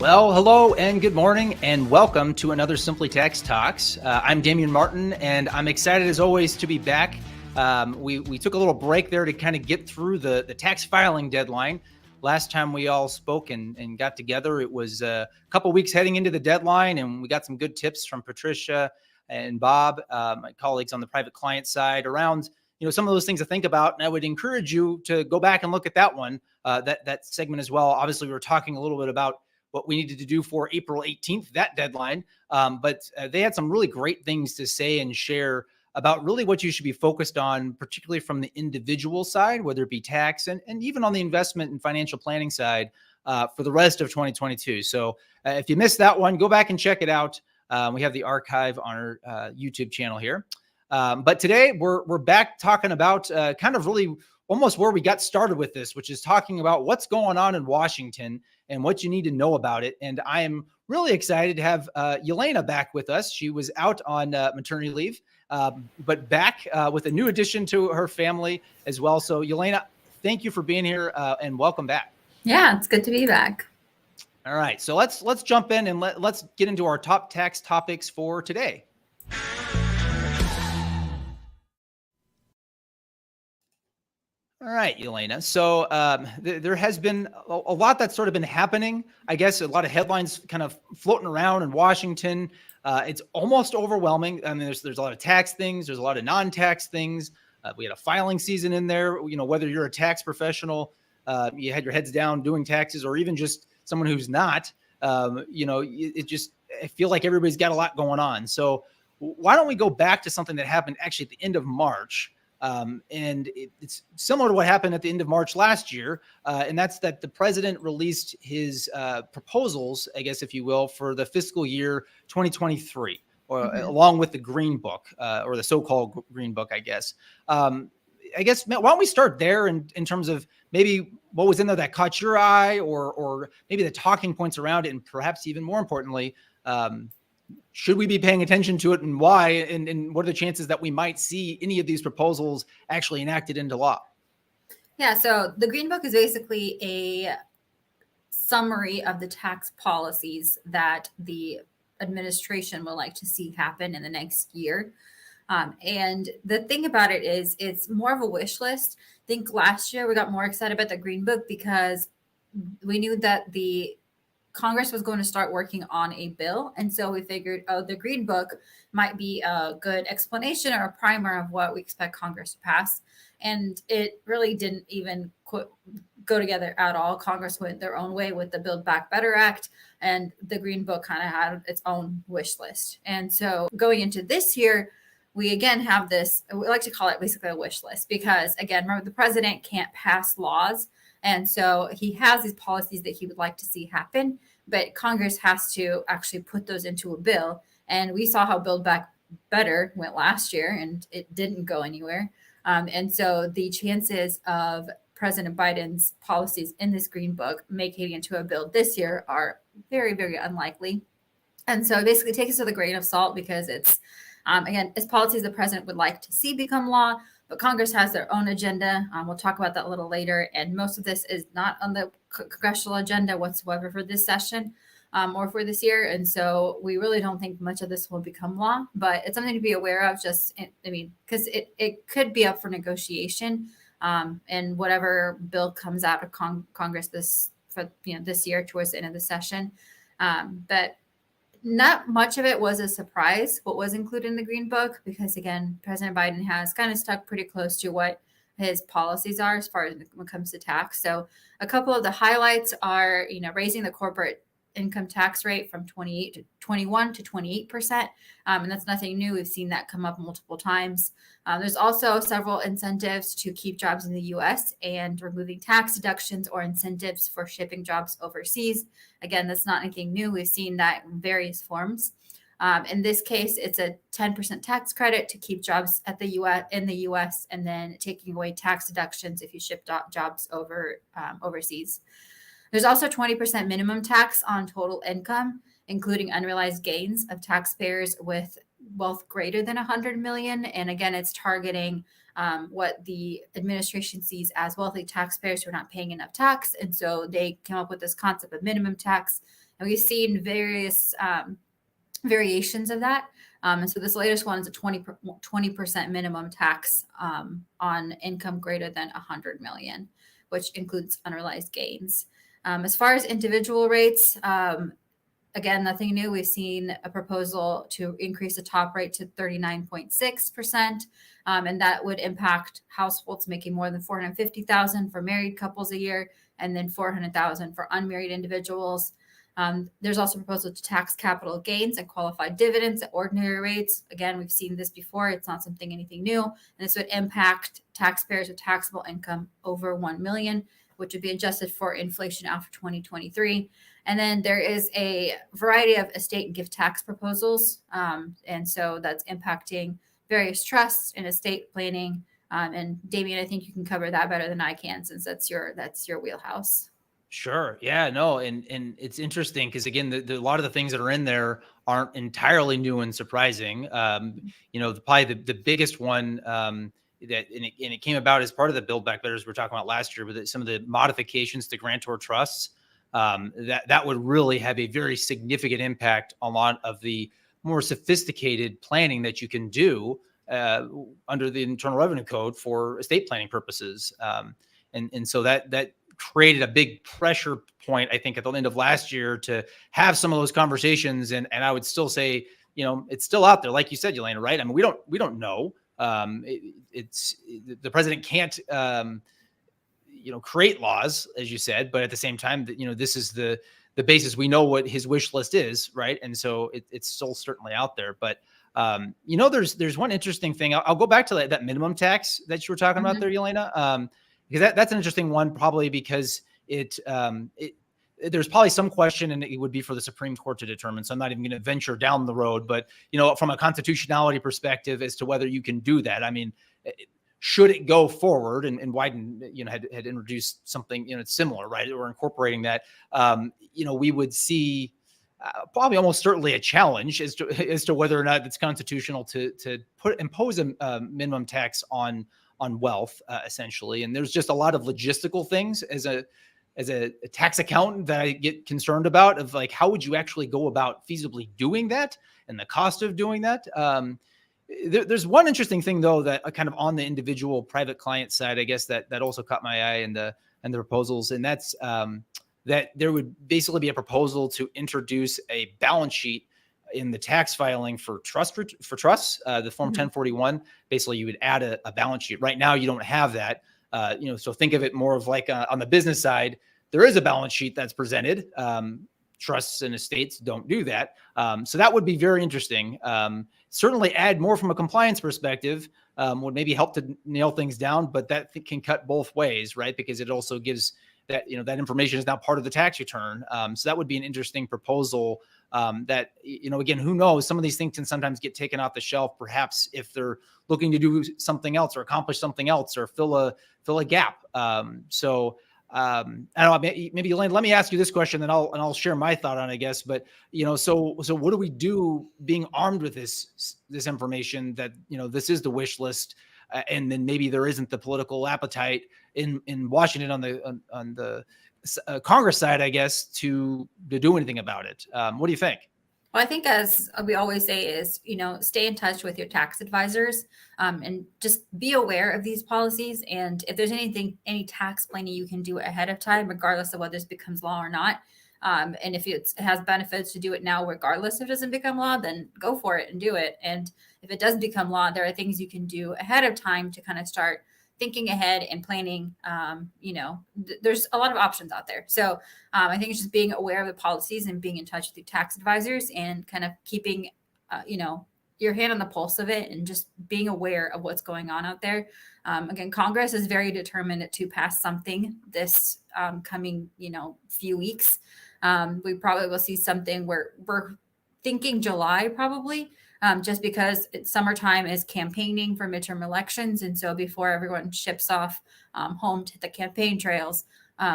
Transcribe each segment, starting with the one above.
Well, hello and good morning and welcome to another Simply Tax Talks. I'm Damien Martin and I'm excited as always to be back. We took a little break there to kind of get through the tax filing deadline. Last time we all spoke and got together, it was a couple weeks heading into the deadline, and we got some good tips from Patricia and Bob, my colleagues on the private client side, around some of those things to think about. And I would encourage you to go back and look at that one, that segment as well. Obviously, we were talking a little bit about what we needed to do for April 18th, that deadline. But they had some really great things to say and share about really what you should be focused on, particularly from the individual side, whether it be tax and even on the investment and financial planning side for the rest of 2022. So if you missed that one, go back and check it out. We have the archive on our YouTube channel here. But today we're back talking about kind of really almost where we got started with this, which is talking about what's going on in Washington and what you need to know about it. And I am really excited to have Yelena back with us. She was out on maternity leave, but back with a new addition to her family as well. So Yelena, thank you for being here and welcome back. Yeah, it's good to be back. All right, so let's jump in and let's get into our top tax topics for today. All right, Yelena. So there has been a lot that's sort of been happening. I guess a lot of headlines kind of floating around in Washington. It's almost overwhelming. I mean, there's a lot of tax things. There's a lot of non-tax things. We had a filing season in there. Whether you're a tax professional, you had your heads down doing taxes, or even just someone who's not. I feel like everybody's got a lot going on. So why don't we go back to something that happened actually at the end of March? And it's similar to what happened at the end of March last year. And that's that the president released his proposals, I guess, if you will, for the fiscal year 2023, or along with the Green Book, or the so-called Green Book, I guess. Why don't we start there in terms of maybe what was in there that caught your eye, or maybe the talking points around it, and perhaps even more importantly, should we be paying attention to it, and why, and what are the chances that we might see any of these proposals actually enacted into law? Yeah, so the Green Book is basically a summary of the tax policies that the administration would like to see happen in the next year. And the thing about it is it's more of a wish list. I think last year we got more excited about the Green Book because we knew that the Congress was going to start working on a bill. And so we figured, the Green Book might be a good explanation or a primer of what we expect Congress to pass. And it really didn't even go together at all. Congress went their own way with the Build Back Better Act, and the Green Book kind of had its own wish list. And so going into this year, we again have this, we like to call it basically a wish list, because again, remember, the president can't pass laws. And so he has these policies that he would like to see happen, but Congress has to actually put those into a bill. And we saw how Build Back Better went last year, and it didn't go anywhere. And so the chances of President Biden's policies in this Green Book making it into a bill this year are very, very unlikely. And so basically take this with a grain of salt, because it's, again, it's policies the president would like to see become law, but Congress has their own agenda. We'll talk about that a little later. And most of this is not on the congressional agenda whatsoever for this session or for this year. And so we really don't think much of this will become law, but it's something to be aware of, because it could be up for negotiation. And whatever bill comes out of Congress this year towards the end of the session. But not much of it was a surprise, what was included in the Green Book, because again, President Biden has kind of stuck pretty close to what his policies are as far as when it comes to tax. So a couple of the highlights are, raising the corporate income tax rate from 21 to 28%. And that's nothing new. We've seen that come up multiple times. There's also several incentives to keep jobs in the U.S. and removing tax deductions or incentives for shipping jobs overseas. Again, that's not anything new. We've seen that in various forms. In this case, it's a 10% tax credit to keep jobs in the U.S. and then taking away tax deductions if you ship jobs overseas. There's also 20% minimum tax on total income, including unrealized gains of taxpayers with wealth greater than 100 million. And again, it's targeting what the administration sees as wealthy taxpayers who are not paying enough tax. And so they came up with this concept of minimum tax. And we've seen various variations of that. And so this latest one is a 20% minimum tax on income greater than 100 million, which includes unrealized gains. As far as individual rates, again, nothing new. We've seen a proposal to increase the top rate to 39.6%, and that would impact households making more than 450,000 for married couples a year, and then 400,000 for unmarried individuals. There's also a proposal to tax capital gains and qualified dividends at ordinary rates. Again, we've seen this before. It's not anything new. And this would impact taxpayers with taxable income over 1 million, which would be adjusted for inflation after 2023. And then there is a variety of estate and gift tax proposals. And so that's impacting various trusts and estate planning. And Damien, I think you can cover that better than I can, since that's your wheelhouse. Sure. Yeah, no. And it's interesting because, again, a lot of the things that are in there aren't entirely new and surprising. Probably the biggest one it came about as part of the Build Back Better, as we were talking about last year, but some of the modifications to grantor trusts, that would really have a very significant impact on a lot of the more sophisticated planning that you can do under the Internal Revenue Code for estate planning purposes. And so that created a big pressure point, I think, at the end of last year to have some of those conversations. And I would still say, it's still out there. Like you said, Yelena, right? I mean, we don't know. The president can't, create laws, as you said, but at the same time, this is the basis. We know what his wish list is, right? And so it's still certainly out there. But there's one interesting thing. I'll go back to that minimum tax that you were talking about there, Yelena, because that's an interesting one, probably because there's probably some question, and it would be for the Supreme Court to determine. So I'm not even going to venture down the road, but from a constitutionality perspective, as to whether you can do that. I mean, should it go forward? And Wyden, had introduced something, similar, right? Or incorporating that, we would see probably almost certainly a challenge as to whether or not it's constitutional to impose a minimum tax on wealth, essentially. And there's just a lot of logistical things as a tax accountant that I get concerned about, of like, how would you actually go about feasibly doing that and the cost of doing that? There's one interesting thing, though, that kind of on the individual private client side, I guess that also caught my eye in the proposals. And that's that there would basically be a proposal to introduce a balance sheet in the tax filing for trusts, the Form 1041. Basically, you would add a balance sheet. Right now, you don't have that. So think of it more of like on the business side, there is a balance sheet that's presented. Trusts and estates don't do that. So that would be very interesting. Certainly add more from a compliance perspective, would maybe help to nail things down, but that can cut both ways, right? Because it also gives that, that information is now part of the tax return. So that would be an interesting proposal that, again, who knows? Some of these things can sometimes get taken off the shelf, perhaps if they're looking to do something else or accomplish something else or fill a gap. I don't know, maybe Elaine, let me ask you this question, and I'll share my thought on it, I guess. But, so what do we do being armed with this information that, this is the wish list, and then maybe there isn't the political appetite in Washington on the Congress side, I guess, to do anything about it. What do you think? Well, I think, as we always say, is, stay in touch with your tax advisors, and just be aware of these policies. And if there's any tax planning you can do ahead of time, regardless of whether this becomes law or not. And if it has benefits to do it now, regardless if it doesn't become law, then go for it and do it. And if it does become law, there are things you can do ahead of time to kind of start thinking ahead and planning. There's a lot of options out there. So I think it's just being aware of the policies and being in touch with your tax advisors and kind of keeping, your hand on the pulse of it, and just being aware of what's going on out there. Again, Congress is very determined to pass something this coming, few weeks. We probably will see something where we're thinking July, probably. Just because summertime is campaigning for midterm elections. And so before everyone ships off home to the campaign trails,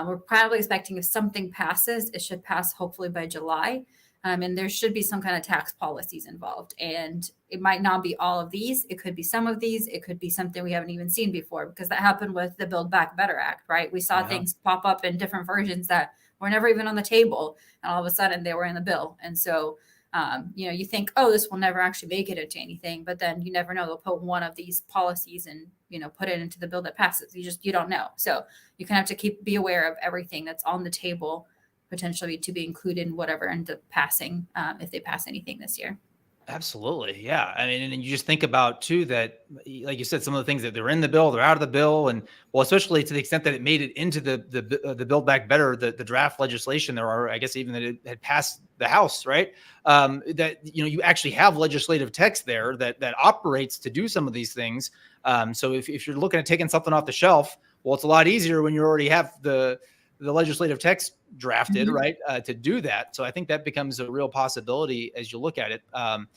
we're probably expecting, if something passes, it should pass hopefully by July. And there should be some kind of tax policies involved. And it might not be all of these. It could be some of these. It could be something we haven't even seen before, because that happened with the Build Back Better Act, right? We saw things pop up in different versions that were never even on the table. And all of a sudden they were in the bill. And so, you think, oh, this will never actually make it into anything, but then you never know. They'll put one of these policies and, put it into the bill that passes. You don't know. So you kind of have to be aware of everything that's on the table, potentially to be included in whatever ends up passing, if they pass anything this year. Absolutely. Yeah. I mean, and you just think about too, that, like you said, some of the things that they're in the bill, they're out of the bill. And well, especially to the extent that it made it into the Build Back Better, the draft legislation, there are, I guess, even that it had passed the House, right? That, you actually have legislative text there that operates to do some of these things. So if you're looking at taking something off the shelf, well, it's a lot easier when you already have the legislative text drafted, right, to do that. So I think that becomes a real possibility as you look at it. And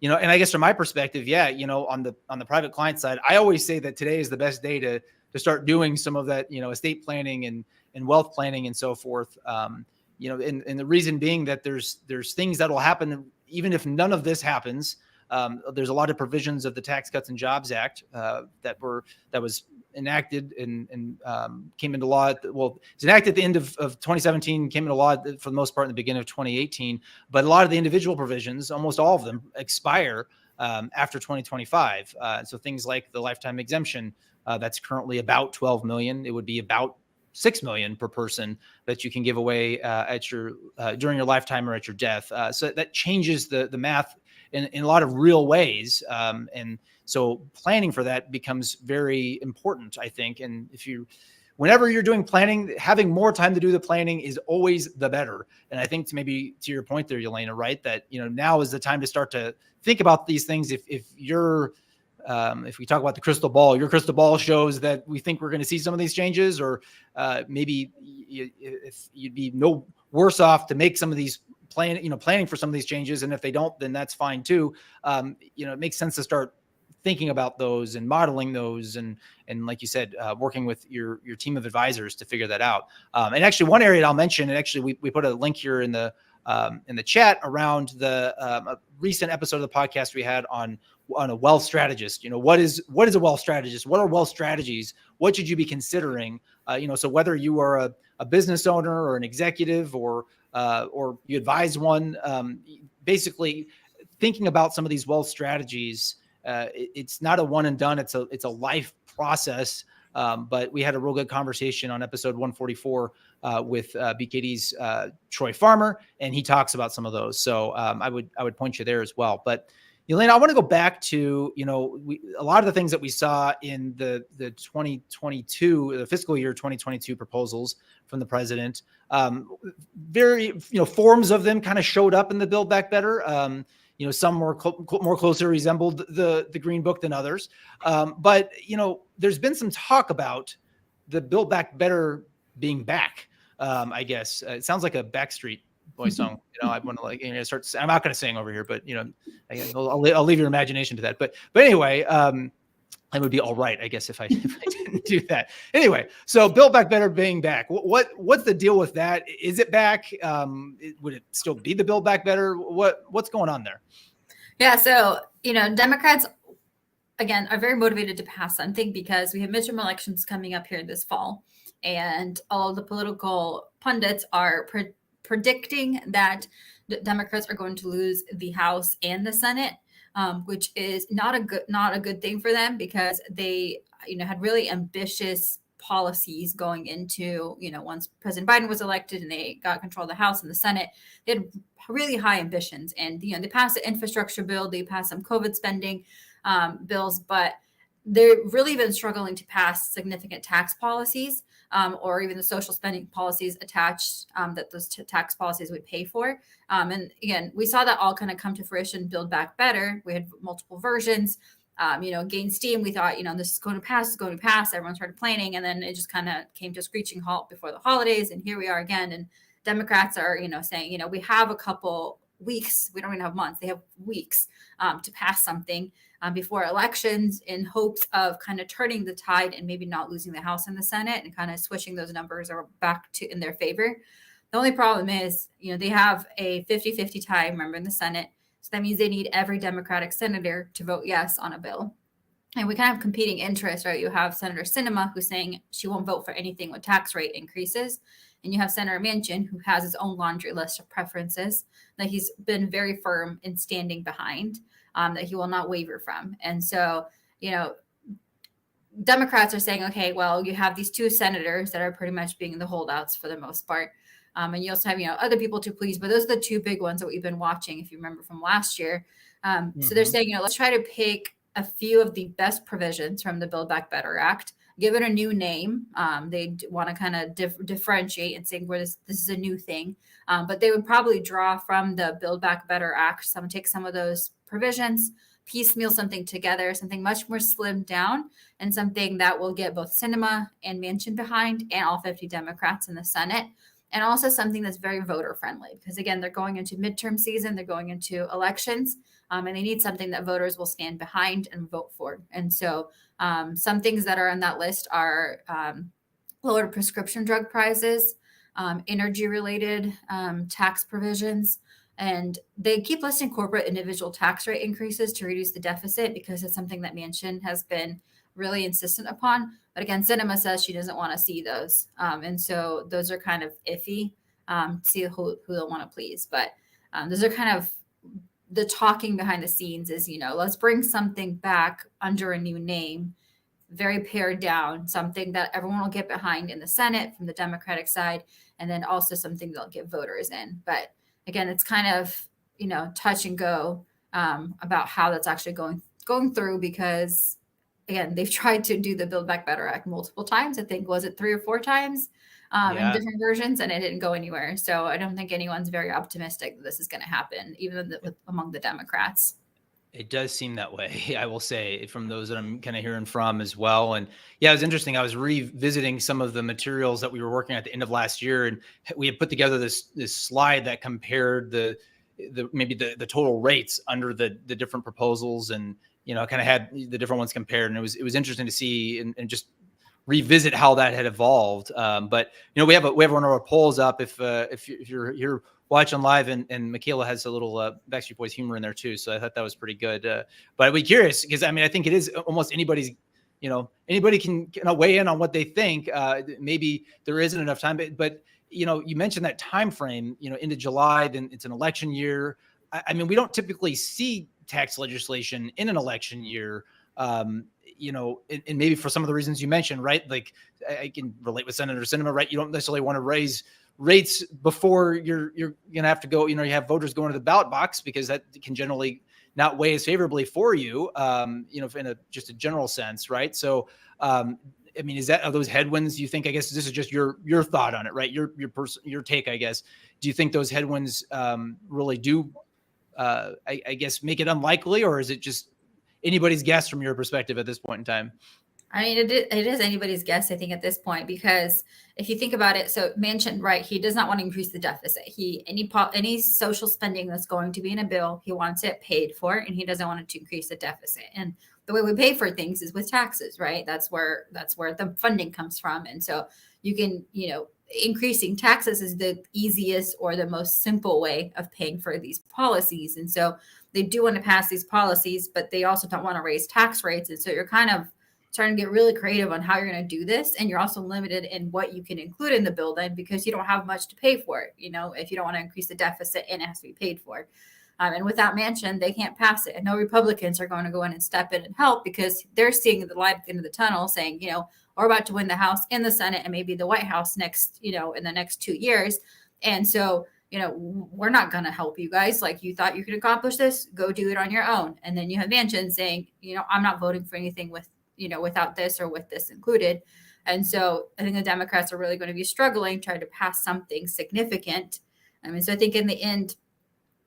I guess from my perspective, on the private client side, I always say that today is the best day to start doing some of that, estate planning and wealth planning and so forth. And the reason being that there's things that will happen even if none of this happens. There's a lot of provisions of the Tax Cuts and Jobs Act that was enacted and came into law. Well, it's enacted at the end of 2017, came into law for the most part in the beginning of 2018. But a lot of the individual provisions, almost all of them, expire after 2025. So things like the lifetime exemption, that's currently about 12 million. It would be about 6 million per person that you can give away at your during your lifetime or at your death. So that changes the math in a lot of real ways. And so planning for that becomes very important, I think. And whenever you're doing planning, having more time to do the planning is always the better. And I think to your point there, Yelena, right, that, now is the time to start to think about these things. If we talk about the crystal ball, your crystal ball shows that we think we're going to see some of these changes, or maybe if you'd be no worse off to make some of these planning for some of these changes. And if they don't, then that's fine too. It makes sense to start thinking about those and modeling those. And like you said, working with your team of advisors to figure that out. And actually one area I'll mention, and actually we put a link here in the chat around the recent episode of the podcast we had on a wealth strategist. What is a wealth strategist? What are wealth strategies? What should you be considering? So whether you are a business owner or an executive or you advise one, basically thinking about some of these wealth strategies. It's not a one and done. It's a life process. But we had a real good conversation on episode 144 with BKD's Troy Farmer, and he talks about some of those. So I would point you there as well. But Yelena, I want to go back to, a lot of the things that we saw in the 2022, the fiscal year 2022 proposals from the president. Very, forms of them kind of showed up in the Build Back Better. Some more closely resembled the Green Book than others. But, there's been some talk about the Build Back Better being back. I guess it sounds like a Backstreet Boys song. I want to start. I'm not going to sing over here, but I'll leave your imagination to that. But anyway, it would be all right, I guess, if I didn't do that. Anyway, so Build Back Better being back. What's the deal with that? Is it back? Would it still be the Build Back Better? What's going on there? Yeah, so Democrats again are very motivated to pass something because we have midterm elections coming up here this fall, and all of the political pundits are predicting that the Democrats are going to lose the House and the Senate, which is not a good thing for them because they had really ambitious policies going into once President Biden was elected and they got control of the House and the Senate. They had really high ambitions, and they passed the infrastructure bill, they passed some COVID spending bills, but they've really been struggling to pass significant tax policies. Or even the social spending policies attached that those tax policies would pay for. And again, we saw that all kind of come to fruition, Build Back Better. We had multiple versions, gain steam. We thought, this is going to pass. Everyone started planning. And then it just kind of came to a screeching halt before the holidays. And here we are again. And Democrats are, saying, we have a couple weeks. We don't even have months. They have weeks to pass something before elections in hopes of kind of turning the tide and maybe not losing the House and the Senate and kind of switching those numbers back to in their favor. The only problem is, they have a 50-50 tie, remember, in the Senate. So that means they need every Democratic senator to vote yes on a bill. And we kind of have competing interests, right? You have Senator Sinema who's saying she won't vote for anything with tax rate increases. And you have Senator Manchin, who has his own laundry list of preferences that he's been very firm in standing behind, that he will not waver from. And so, Democrats are saying, okay, well, you have these two senators that are pretty much being the holdouts for the most part. And you also have, other people to please, but those are the two big ones that we've been watching, if you remember from last year. So they're saying, let's try to pick a few of the best provisions from the Build Back Better Act, give it a new name. They want to kind of differentiate and say, this is a new thing. But they would probably draw from the Build Back Better Act, take some of those provisions, piecemeal something together, something much more slimmed down, and something that will get both Sinema and Manchin behind, and all 50 Democrats in the Senate. And also something that's very voter friendly, because again, they're going into midterm season, they're going into elections, and they need something that voters will stand behind and vote for. And so some things that are on that list are lowered prescription drug prices, energy related tax provisions. And they keep listing corporate individual tax rate increases to reduce the deficit, because it's something that Manchin has been really insistent upon. But again, Sinema says she doesn't want to see those. And so those are kind of iffy, see who they'll want to please. But those are kind of the talking behind the scenes is, let's bring something back under a new name, very pared down, something that everyone will get behind in the Senate from the Democratic side, and then also something that'll get voters in. But again, it's kind of, touch and go about how that's actually going through, because again, they've tried to do the Build Back Better Act multiple times. I think, was it 3 or 4 times in different versions, and it didn't go anywhere. So I don't think anyone's very optimistic that this is going to happen, even among the Democrats. It does seem that way, I will say, from those that I'm kind of hearing from as well. And yeah, it was interesting. I was revisiting some of the materials that we were working at the end of last year, and we had put together this slide that compared the total rates under the different proposals, and kind of had the different ones compared. And it was interesting to see and just revisit how that had evolved. But we have one of our polls up. If you're watching live, and Michaela has a little Backstreet Boys humor in there too, so I thought that was pretty good. But I'd be curious, because I think it is almost anybody's. Anybody can weigh in on what they think. Maybe there isn't enough time, but you mentioned that time frame. Into July, then it's an election year. We don't typically see tax legislation in an election year. And maybe for some of the reasons you mentioned, right? Like I can relate with Senator Sinema, right? You don't necessarily want to raise rates before you're going to have to go, you have voters going to the ballot box, because that can generally not weigh as favorably for you, in just a general sense. Right. So, are those headwinds, you think? I guess this is just your thought on it, right? Your take, I guess. Do you think those headwinds really do, I guess, make it unlikely, or is it just anybody's guess from your perspective at this point in time? It is anybody's guess, I think, at this point, because if you think about it, so Manchin, right, he does not want to increase the deficit. Any social spending that's going to be in a bill, he wants it paid for, and he doesn't want it to increase the deficit. And the way we pay for things is with taxes, right? That's where the funding comes from. And so you can, increasing taxes is the easiest or the most simple way of paying for these policies. And so they do want to pass these policies, but they also don't want to raise tax rates. And so you're kind of trying to get really creative on how you're going to do this. And you're also limited in what you can include in the bill then, because you don't have much to pay for it, if you don't want to increase the deficit and it has to be paid for. And without Manchin, they can't pass it. And no Republicans are going to go in and step in and help, because they're seeing the light at the end of the tunnel saying, we're about to win the House and the Senate and maybe the White House next, in the next 2 years. And so, we're not going to help you guys. Like, you thought you could accomplish this, go do it on your own. And then you have Manchin saying, I'm not voting for anything without this or with this included. And so I think the Democrats are really going to be struggling trying to pass something significant. So I think in the end,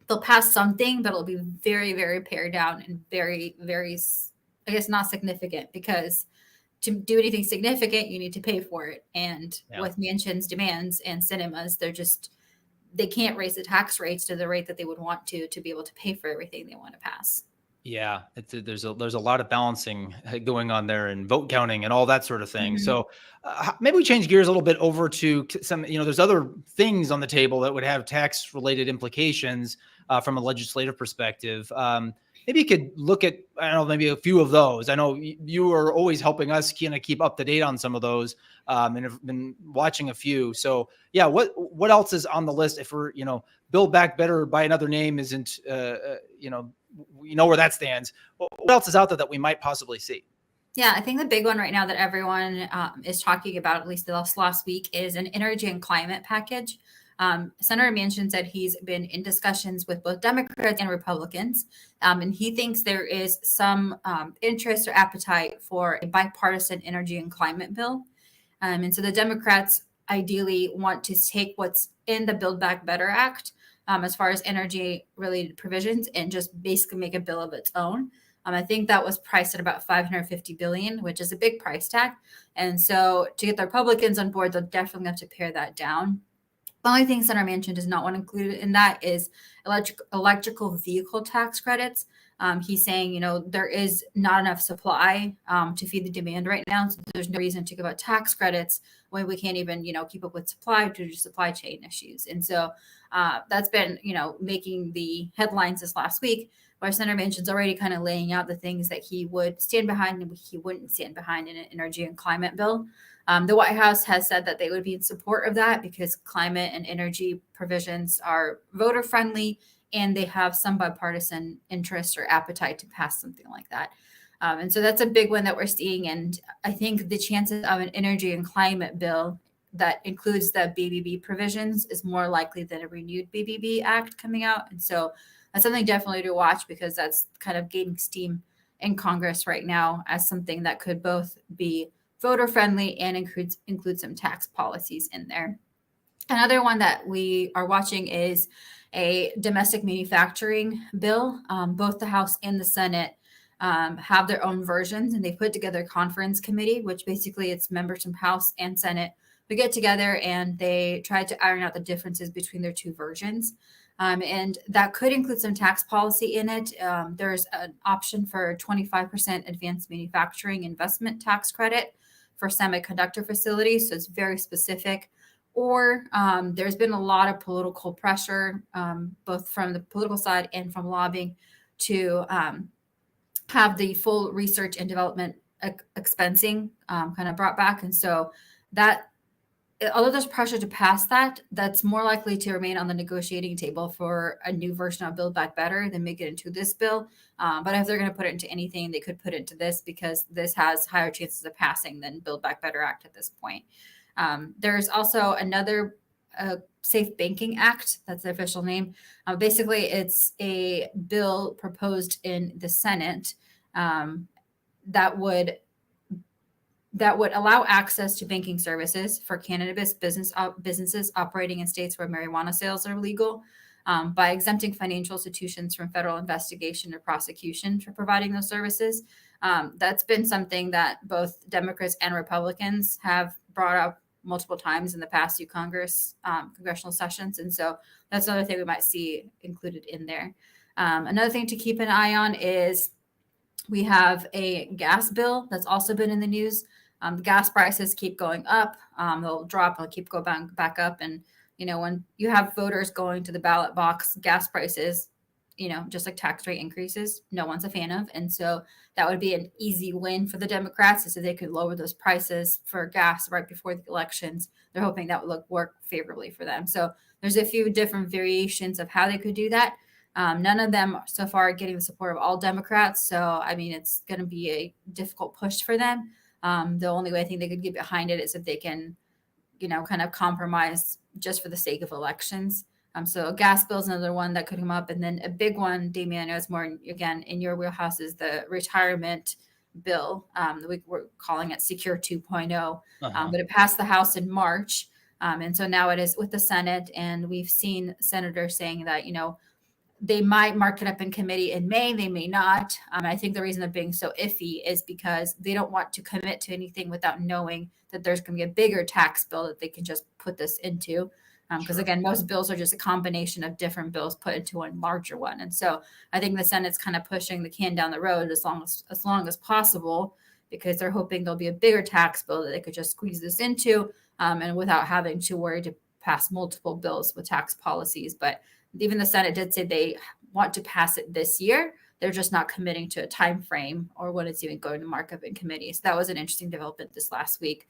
they'll pass something, but it'll be very, very pared down and very, very, I guess, not significant, because to do anything significant, you need to pay for it. And with Manchin's demands and Sinema's, they can't raise the tax rates to the rate that they would want to be able to pay for everything they want to pass. Yeah, there's a lot of balancing going on there, and vote counting and all that sort of thing. Mm-hmm. So maybe we change gears a little bit over to some, there's other things on the table that would have tax related implications from a legislative perspective. maybe you could look at, I don't know, maybe a few of those. I know you are always helping us kind of keep up to date on some of those, and have been watching a few. So yeah, what else is on the list? If we're, Build Back Better by another name isn't, we know where that stands. What else is out there that we might possibly see? Yeah, I think the big one right now that everyone is talking about, at least the last week, is an energy and climate package. Senator Manchin said he's been in discussions with both Democrats and Republicans, and he thinks there is some interest or appetite for a bipartisan energy and climate bill. And so the Democrats ideally want to take what's in the Build Back Better Act as far as energy related provisions and just basically make a bill of its own. I think that was priced at about $550 billion, which is a big price tag. And so to get the Republicans on board, they'll definitely have to pare that down. The only thing Senator Manchin does not want to include in that is electrical vehicle tax credits. He's saying, there is not enough supply to feed the demand right now. So there's no reason to give out tax credits when we can't even, keep up with supply due to supply chain issues. And so that's been, making the headlines this last week, where Senator Manchin's already kind of laying out the things that he would stand behind and he wouldn't stand behind in an energy and climate bill. The White House has said that they would be in support of that because climate and energy provisions are voter friendly and they have some bipartisan interest or appetite to pass something like that. And so that's a big one that we're seeing. And I think the chances of an energy and climate bill that includes the BBB provisions is more likely than a renewed BBB Act coming out. And so that's something definitely to watch because that's kind of gaining steam in Congress right now as something that could both be voter friendly and include some tax policies in there. Another one that we are watching is a domestic manufacturing bill. Both the House and the Senate have their own versions, and they put together a conference committee, which basically it's members from House and Senate who get together and they try to iron out the differences between their two versions. And that could include some tax policy in it. There's an option for 25% advanced manufacturing investment tax credit for semiconductor facilities. So it's very specific. Or there's been a lot of political pressure, both from the political side and from lobbying, to have the full research and development expensing kind of brought back. And so that, although there's pressure to pass that, that's more likely to remain on the negotiating table for a new version of Build Back Better than make it into this bill. But if they're going to put it into anything, they could put it into this because this has higher chances of passing than Build Back Better Act at this point. There's also another Safe Banking Act. That's the official name. Basically, it's a bill proposed in the Senate that would allow access to banking services for cannabis businesses operating in states where marijuana sales are legal by exempting financial institutions from federal investigation or prosecution for providing those services. That's been something that both Democrats and Republicans have brought up multiple times in the past few congressional sessions. And so that's another thing we might see included in there. Another thing to keep an eye on is we have a gas bill that's also been in the news. Gas prices keep going up. They'll drop, they'll keep going back up. And, when you have voters going to the ballot box, gas prices, just like tax rate increases, no one's a fan of. And so that would be an easy win for the Democrats, so they could lower those prices for gas right before the elections. They're hoping that would work favorably for them. So there's a few different variations of how they could do that. None of them so far are getting the support of all Democrats. So, it's going to be a difficult push for them. The only way I think they could get behind it is if they can, kind of compromise just for the sake of elections. So a gas bill is another one that could come up. And then a big one, Damien, I know it's more, again, in your wheelhouse, is the retirement bill. We're calling it Secure 2.0, but it passed the House in March. And so now it is with the Senate. And we've seen senators saying that, they might mark it up in committee in May. They may not. I think the reason they're being so iffy is because they don't want to commit to anything without knowing that there's going to be a bigger tax bill that they can just put this into. Because again, most bills are just a combination of different bills put into one larger one. And so I think the Senate's kind of pushing the can down the road as long as possible, because they're hoping there'll be a bigger tax bill that they could just squeeze this into, and without having to worry to pass multiple bills with tax policies. But even the Senate did say they want to pass it this year. They're just not committing to a time frame or when it's even going to markup in committee. So that was an interesting development this last week,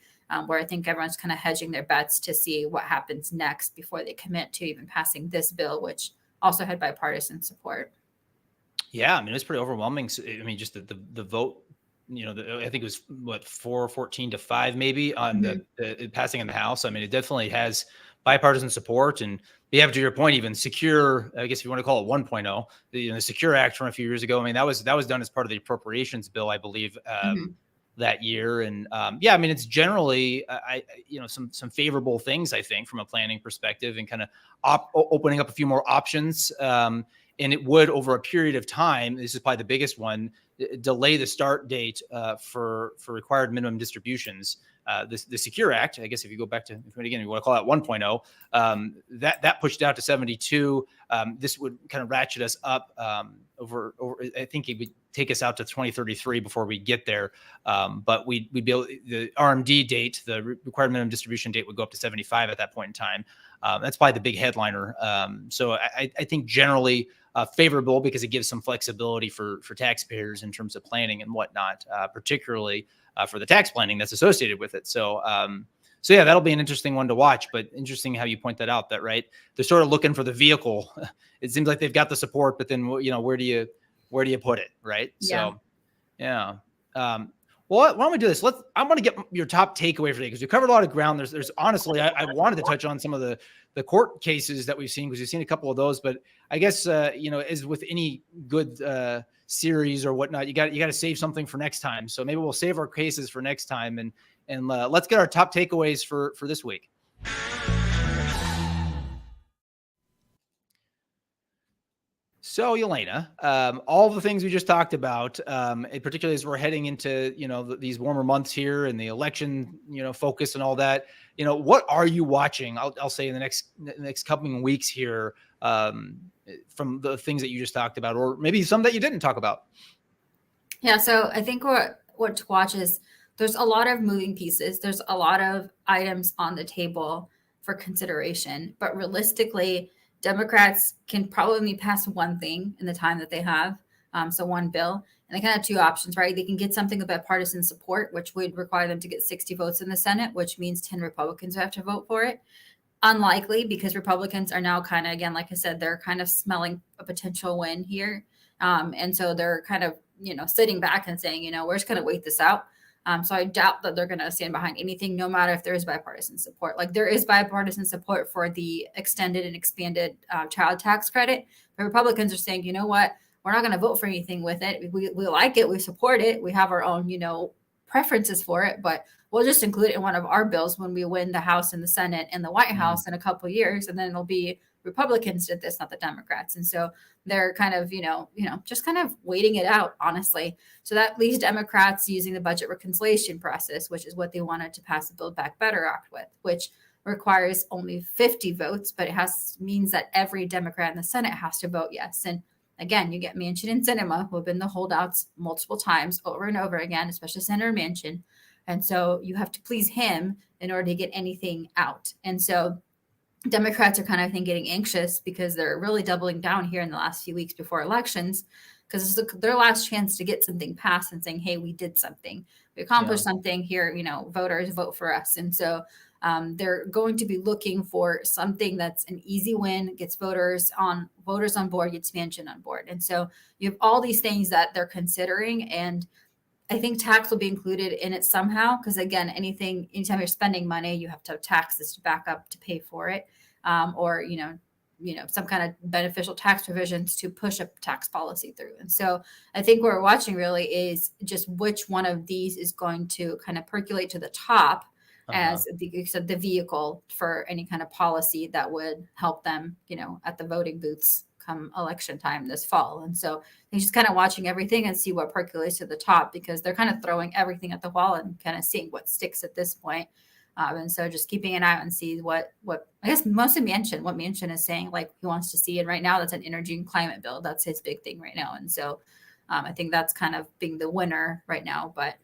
where I think everyone's kind of hedging their bets to see what happens next before they commit to even passing this bill, which also had bipartisan support. Yeah, I mean, it's pretty overwhelming. I mean, just the vote, I think it was 414 to 5 maybe on the passing in the House. I mean, it definitely has bipartisan support, and you have, to your point, even secure, I guess if you want to call it 1.0, the Secure Act from a few years ago. I mean, that was done as part of the appropriations bill, I believe, that year. And yeah, I mean, it's generally, some favorable things, I think, from a planning perspective, and kind of opening up a few more options. And it would, over a period of time, this is probably the biggest one, delay the start date for required minimum distributions. The Secure Act, I guess if you go back to, again, you want to call that 1.0, that pushed out to 72. This would kind of ratchet us up over, I think it would take us out to 2033 before we get there. But we'd be able, the RMD date, the required minimum distribution date, would go up to 75 at that point in time. That's probably the big headliner. So I think generally favorable, because it gives some flexibility for taxpayers in terms of planning and whatnot, particularly for the tax planning that's associated with it. So yeah, that'll be an interesting one to watch. But interesting how you point that out. That right, they're sort of looking for the vehicle. It seems like they've got the support, but then where do you put it, right? Yeah. So yeah. Well, why don't we do this? I'm going to get your top takeaway for today, because we covered a lot of ground. There's honestly, I wanted to touch on some of the court cases that we've seen, because we've seen a couple of those. But I guess as with any good series or whatnot, you got to save something for next time. So maybe we'll save our cases for next time, and let's get our top takeaways for this week. So, Yelena, all the things we just talked about, particularly as we're heading into, these warmer months here, and the election, focus and all that, what are you watching? I'll say in the next coming weeks here, from the things that you just talked about, or maybe some that you didn't talk about. Yeah. So I think what to watch is there's a lot of moving pieces. There's a lot of items on the table for consideration, but realistically, Democrats can probably pass one thing in the time that they have. So one bill, and they kind of have two options, right? They can get something with bipartisan support, which would require them to get 60 votes in the Senate, which means 10 Republicans have to vote for it. Unlikely, because Republicans are now kind of, again, like I said, they're kind of smelling a potential win here. And so they're kind of, sitting back and saying, we're just going to wait this out. So I doubt that they're going to stand behind anything, no matter if there is bipartisan support. Like, there is bipartisan support for the extended and expanded child tax credit. But Republicans are saying, you know what, we're not going to vote for anything with it. We like it. We support it. We have our own, preferences for it, but we'll just include it in one of our bills when we win the House and the Senate and the White House in a couple of years. And then it'll be Republicans did this, not the Democrats. And so they're kind of, just kind of waiting it out, honestly. So that leaves Democrats using the budget reconciliation process, which is what they wanted to pass the Build Back Better Act with, which requires only 50 votes, but it means that every Democrat in the Senate has to vote yes. And again, you get Manchin and Sinema, who have been the holdouts multiple times over and over again, especially Senator Manchin. And so you have to please him in order to get anything out. And so Democrats are kind of, I think, getting anxious, because they're really doubling down here in the last few weeks before elections, because it's their last chance to get something passed and saying, hey, we did something. We accomplished something here, voters vote for us. And so they're going to be looking for something that's an easy win, gets voters on board, gets Manchin on board. And so you have all these things that they're considering. And I think tax will be included in it somehow, because again, anytime you're spending money, you have to have taxes to back up to pay for it, or some kind of beneficial tax provisions to push a tax policy through. And so I think what we're watching really is just which one of these is going to kind of percolate to the top as the vehicle for any kind of policy that would help them, at the voting booths come election time this fall. And so they're just kind of watching everything and see what percolates to the top, because they're kind of throwing everything at the wall and kind of seeing what sticks at this point. And so just keeping an eye out and see what I guess mostly what Manchin is saying, like he wants to see. And right now that's an energy and climate bill. That's his big thing right now. And so I think that's kind of being the winner right now. But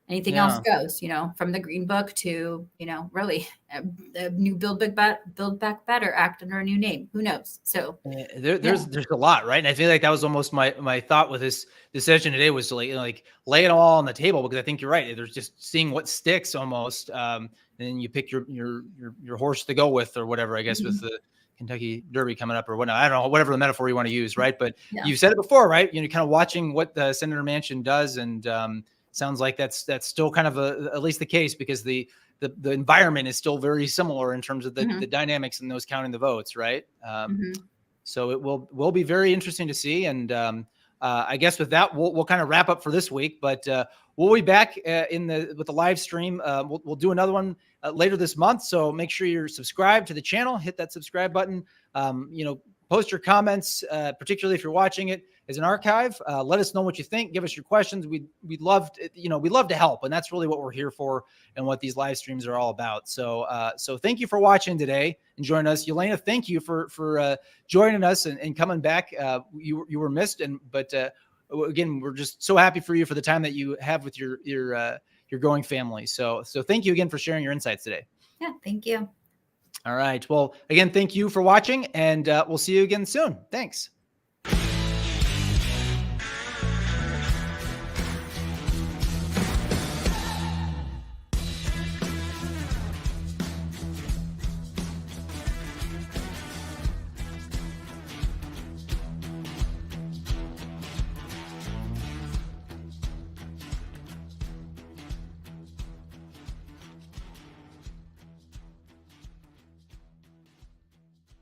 Anything else goes, from the Green Book to, really a new Build Back Better Act under a new name. Who knows? So there's a lot, right? And I feel like that was almost my thought with this session today was to like lay it all on the table, because I think you're right. There's just seeing what sticks almost, and then you pick your horse to go with, or whatever. I guess with the Kentucky Derby coming up or whatnot. I don't know, whatever the metaphor you want to use, right? But you've said it before, right? Kind of watching what Senator Manchin does, and sounds like that's still kind of at least the case, because the environment is still very similar in terms of the dynamics and those counting the votes, right? So it will be very interesting to see. And I guess with that, we'll kind of wrap up for this week, but we'll be back with the live stream. We'll do another one later this month. So make sure you're subscribed to the channel, hit that subscribe button, post your comments, particularly if you're watching it as an archive. Let us know what you think. Give us your questions. We'd love to help. And that's really what we're here for and what these live streams are all about. So thank you for watching today and joining us. Yelena, thank you for joining us and coming back. You were missed. But again, we're just so happy for you for the time that you have with your growing family. So thank you again for sharing your insights today. Yeah, thank you. All right. Well, again, thank you for watching, and we'll see you again soon. Thanks.